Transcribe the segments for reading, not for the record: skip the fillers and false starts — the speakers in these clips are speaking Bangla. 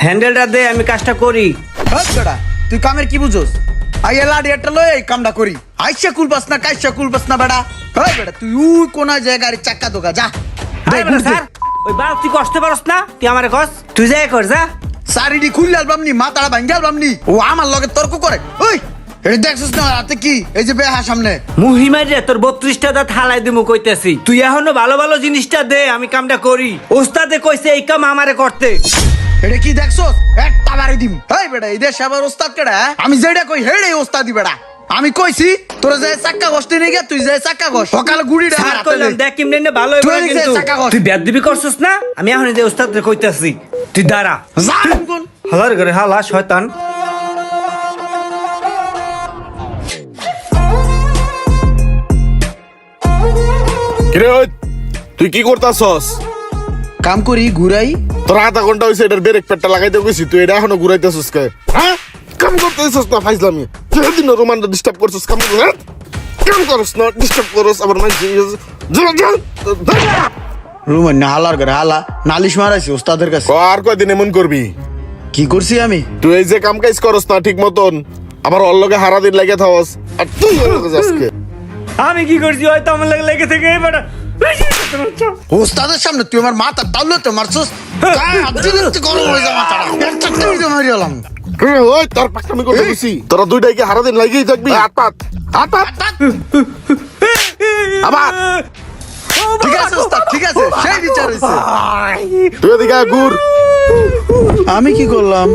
হ্যান্ডেলটা দে, আমি কাজটা করি। বেটা তুই কামের কি বুঝোস? আইয়া লাডি একটা লই এই কামটা করি। আইসা কুলপাস না কাইসা কুলপাস না বেটা। হয় বেটা তুই কোন জায়গায় গাড়ি চাক্কা দোকা যা। আরে বেটা স্যার, ওই বাল তুই কষ্ট পারস না, তুই আমারে কস, তুই যাই কর যা। সারিডি খুললে আলবামনি মাথাটা ভাঙ্গে আলবামনি ও আমার লগে তর্ক করে। ওই এটা দেখছিস না রাতে কি এই যে বেহা সামনে মুহিমার রে তোর 32টা দাঁত হালাই দিমু কইতেছি, তুই এখনো ভালো ভালো জিনিসটা দে, আমি কামটা করি। ওস্তাদে কইছে এই কাম আমারে করতে। এটা কি দেখছস? একটা বাড়ি দিম। এই বেটা এই দেশে আবার ওস্তাদ কেডা? আমি যেটা কই হেড়ে ওস্তাদি বেটা। আমি কইছি তোরা যে চাক্কা ঘষতে নিয়ে গিয়া তুই যে চাক্কা ঘষ সকালে গুড়িটা স্যার কইলাম দেখ কেমনে নে ভালো হইবো না কিন্তু তুই বেয়াদবি করছস না। আমি এখন যে ওস্তাদরে কইতাছি, তুই দাঁড়া। যা কোন হালার ঘরে হালা শয়তান। কিরে ওই তুই কি করতাছস? কাম করি ঘুরাই। তোর আধা ঘন্টা হইছে এটার ব্রেক প্যাডটা লাগাইতে গেছি, তুই এটা এখনো ঘুরাইতেছস কে? হ্যাঁ কাম করতেছস না ফাইজলামি? যেদিন রোমানটা ডিস্টার্ব করছস কাম করছ, কাম করছ না ডিস্টার্ব করছ আবার মানে রুমান না হালার ঘরে হালা নালিশ মারাইছি ওস্তাদের কাছে। আর কয়দিন এমন করবি? কি করছি আমি? তুই এই যে কাম কাজ করস না ঠিক মতন, আবার ওর লগে হারা দিন লাগে থাকস, আর তুই আজকে আমি কি করছি? হয়তো আমার লাগে লেগে থেকে এই বেটা ওস্তাদের সামনে তুই আমার মাথা তাহলে তো মারছস। গরম হয়ে যা মাথাটা মারি এলাম। ওই তোর পাকনামি করতে গেছি, তোরা দুইটাই কি হারা দিন লাগেই থাকবি? হাত পাত হাত পাত আবার ঠিক আছে ওস্তাদ ঠিক আছে, সেই বিচার হইছে। তুই এদিকে আয়, ঘুর। আমি কি করলাম?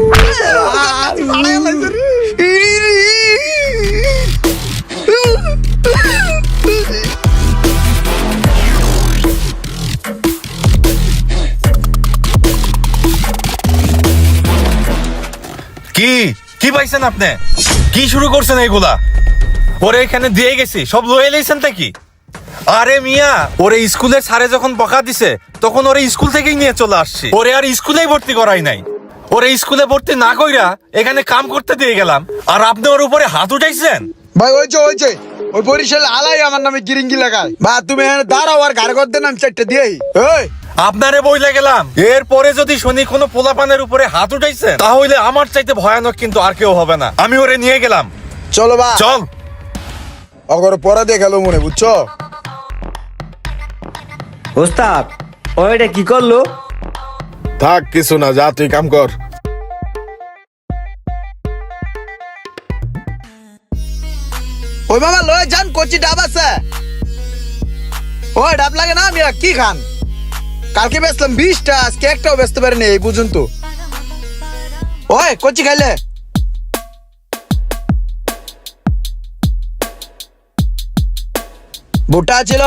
কি কি পাইছেন আপনি? কি শুরু করছেন এইগুলা? ওরে এখানে দিয়ে গেছি, সব লয়ে লইছেন কি? আরে মিয়া, ওরে স্কুলের স্যারে যখন বকা দিছে তখন ওরে স্কুল থেকেই নিয়ে চলে আসছি। ওরে আর স্কুলেই ভর্তি করাই নাই। ওরে স্কুলে ভর্তি না কইরা এখানে কাম করতে দিয়ে গেলাম, আর আপনি ওর উপরে হাত উঠাইছেন। ভাই ওই যে ওই বরিশাল আলাই আমার নামে গিরিঙ্গি লাগায়। বা তুমি এখানে দাঁড়াও আর গাড়ি করতে নাম চারটে দিয়েই। ওই আপনারে বইলে গেলাম, এরপরে যদি শুনি কোনো পোলাপানের উপরে হাত উঠাইছেন তাহলে আমার চাইতে ভয়ানক কিন্তু আর কেউ হবে না। আমি ওরে নিয়ে গেলাম। চলো বা চল। অগর পরে দেখালো মনে বুঝছো? ওস্তাদ ওইটা কি করলো? থাক কিছু না, যা তুই কাম কর। ওই মামা লয়ে যান কোচি ডাব আছে। ওই ডাব লাগে না আমি কি খান? কালকে বেচলাম 20টা, আজকে একটাও বেচতে পারিনি এই বুঝুন তো। ওই কোচি খাইলে ভুট্টা ছিল।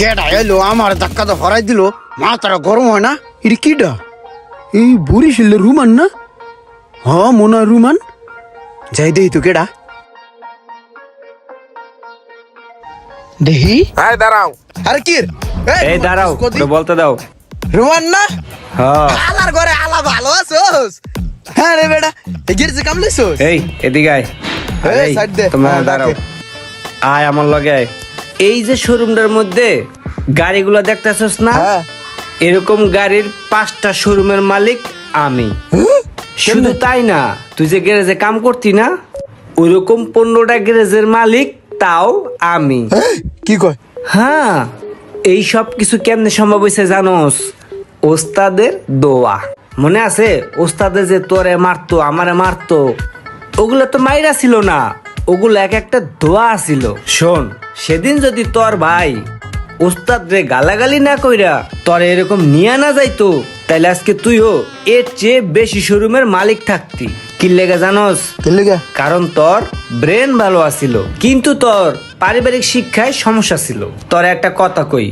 কেডা এলো আমার ধাক্কা তো হরাই দিল, মাথাটা গরম হয় না? এটা কিডা? এই বরিশালের রুমান না? হ মনে হয় রুমান। যাই দেই তো কেডা দেহি। হ্যাঁ দাঁড়াও। আরে কি এই দাঁড়াও, ওটা বলতে দাও। রুমান না? হ্যাঁ। আলার ঘরে আলা ভালো আছোস? হ্যাঁ রে বেটা গিরছে কামলেছোস? এই এদিকে আয়। এই সাইড দে। তোমরা হ্যাঁ, দাঁড়াও, ডাকে। আয় আমার লগে আয়। এই যে শোরুমটার মধ্যে গাড়িগুলো দেখতেছস না, হ্যাঁ। এরকম গাড়ির 5টা শোরুমের মালিক আমি। শুধু তাই না, তুই যে গ্যারেজে কাম করতি না, ওইরকম 15টা গ্যারেজের মালিক তাও আমি। কি কয়? হ্যাঁ, এই সব কিছু কেমনে সম্ভব হয়েছে জানোস? ওস্তাদের দোয়া। মনে আছে ওস্তাদে যে তোরে মারতো আমারে মারতো, ওগুলো তো মাইরা ছিল না, ওগুলো এক একটা দোয়া ছিল। শোন, সেদিন যদি তোর ভাই ওস্তাদ রে গালাগালি না কইরা তোর এরকম নিয়ে না যাইতো, তাইলে আজকে তুইও এর চেয়ে বেশি শোরুমের মালিক থাকতি। কি লেগে জানোস? কি লেগে? কারণ তোর ব্রেন ভালো আছিল, কিন্তু তোর পারিবারিক শিক্ষায় সমস্যা ছিল। তোর একটা কথা কই,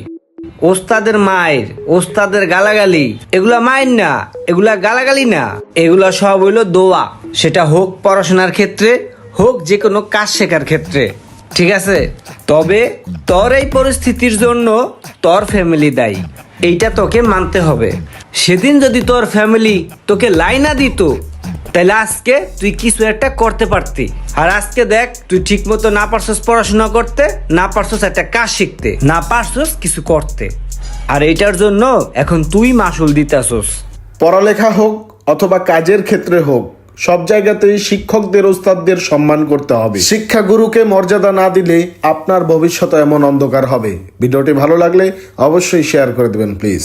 ওস্তাদের মায়ের, ওস্তাদের গালাগালি, এগুলা মায়ের না, এগুলা গালাগালি না, এগুলা সব হইলো দোয়া। সেটা হোক পড়াশোনার ক্ষেত্রে, হোক যে কোনো কাজ শেখার ক্ষেত্রে। ঠিক আছে, তবে তোর এই পরিস্থিতির জন্য তোর ফ্যামিলি দায়ী, এইটা তোকে মানতে হবে। সেদিন যদি তোর ফ্যামিলি তোকে লাইনা দিত, তাহলে আজকে তুই কিছু একটা করতে পারতি। আর আজকে দেখ, তুই ঠিক মতো না পারছস পড়াশোনা করতে, না পারছস একটা কাজ শিখতে, না পারছস কিছু করতে। আর এইটার জন্য এখন তুই মাসুল দিতাছস। পড়ালেখা হোক অথবা কাজের ক্ষেত্রে হোক, সব জায়গাতেই শিক্ষকদের ওস্তাদদের সম্মান করতে হবে। শিক্ষা গুরুকে মর্যাদা না দিলে আপনার ভবিষ্যৎ এমন অন্ধকার হবে। ভিডিওটি ভালো লাগলে অবশ্যই শেয়ার করে দেবেন প্লিজ।